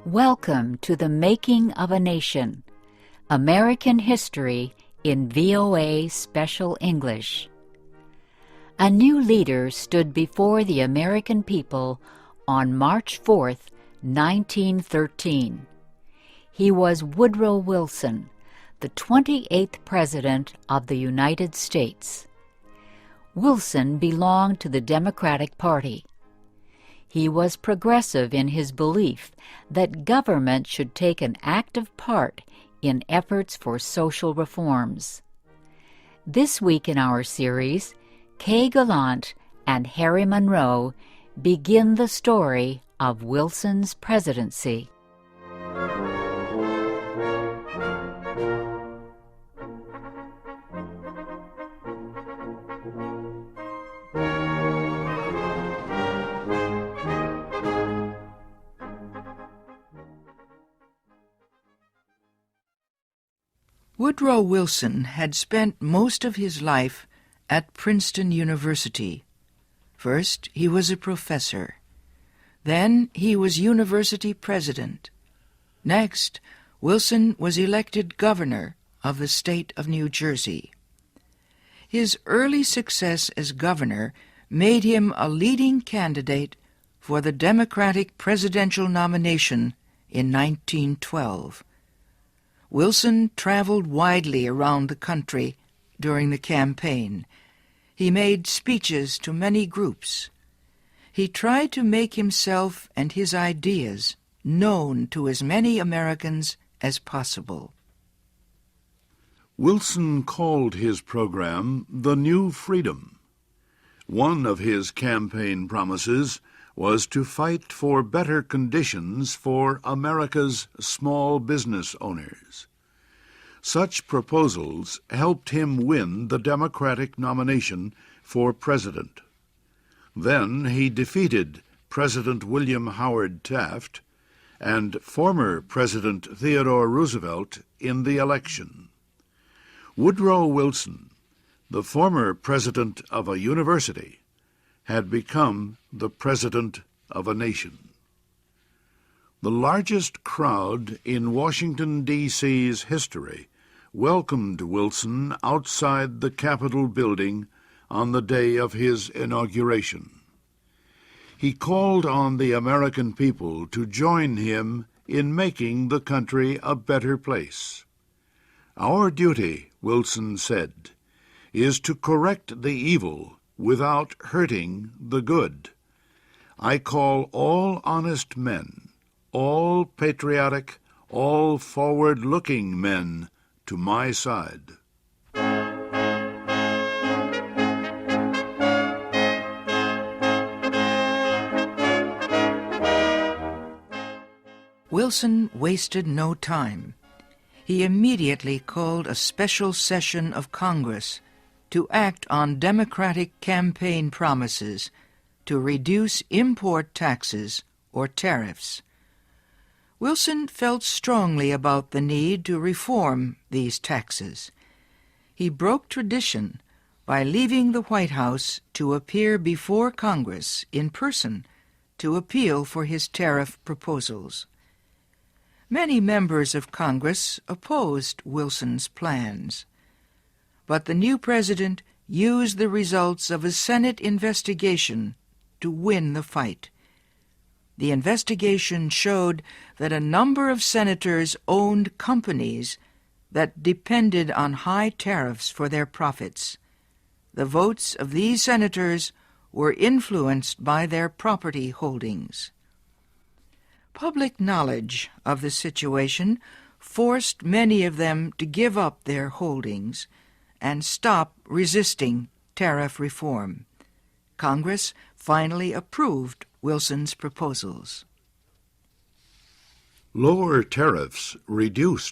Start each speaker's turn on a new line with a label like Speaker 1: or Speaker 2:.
Speaker 1: Welcome to the Making of a Nation, American History in VOA Special English. A new leader stood before the American people on March 4th, 1913. He was Woodrow Wilson, the 28th President of the United States. Wilson belonged to the Democratic Party. He was progressive in his belief that government should take an active part in efforts for social reforms. This week in our series, Kay Gallant and Harry Monroe begin the story of Wilson's presidency.
Speaker 2: Woodrow Wilson had spent most of his life at Princeton University. First, he was a professor. Then, he was university president. Next, Wilson was elected governor of the state of New Jersey. His early success as governor made him a leading candidate for the Democratic presidential nomination in 1912. Wilson traveled widely around the country during the campaign. He made speeches to many groups. He tried to make himself and his ideas known to as many Americans as possible.
Speaker 3: Wilson called his program the New Freedom. One of his campaign promises was to fight for better conditions for America's small business owners. Such proposals helped him win the Democratic nomination for president. Then he defeated President William Howard Taft and former President Theodore Roosevelt in the election. Woodrow Wilson, the former president of a university, had become the president of a nation. The largest crowd in Washington, D.C.'s history welcomed Wilson outside the Capitol building on the day of his inauguration. He called on the American people to join him in making the country a better place. "Our duty," Wilson said, "is to correct the evil without hurting the good. I call all honest men, all patriotic, all forward-looking men to my side."
Speaker 2: Wilson wasted no time. He immediately called a special session of Congress to act on Democratic campaign promises to reduce import taxes or tariffs. Wilson felt strongly about the need to reform these taxes. He broke tradition by leaving the White House to appear before Congress in person to appeal for his tariff proposals. Many members of Congress opposed Wilson's plans, but the new president used the results of a Senate investigation to win the fight. The investigation showed that a number of senators owned companies that depended on high tariffs for their profits. The votes of these senators were influenced by their property holdings. Public knowledge of the situation forced many of them to give up their holdings and stop resisting tariff reform. Congress finally approved Wilson's proposals.
Speaker 3: Lower tariffs reduced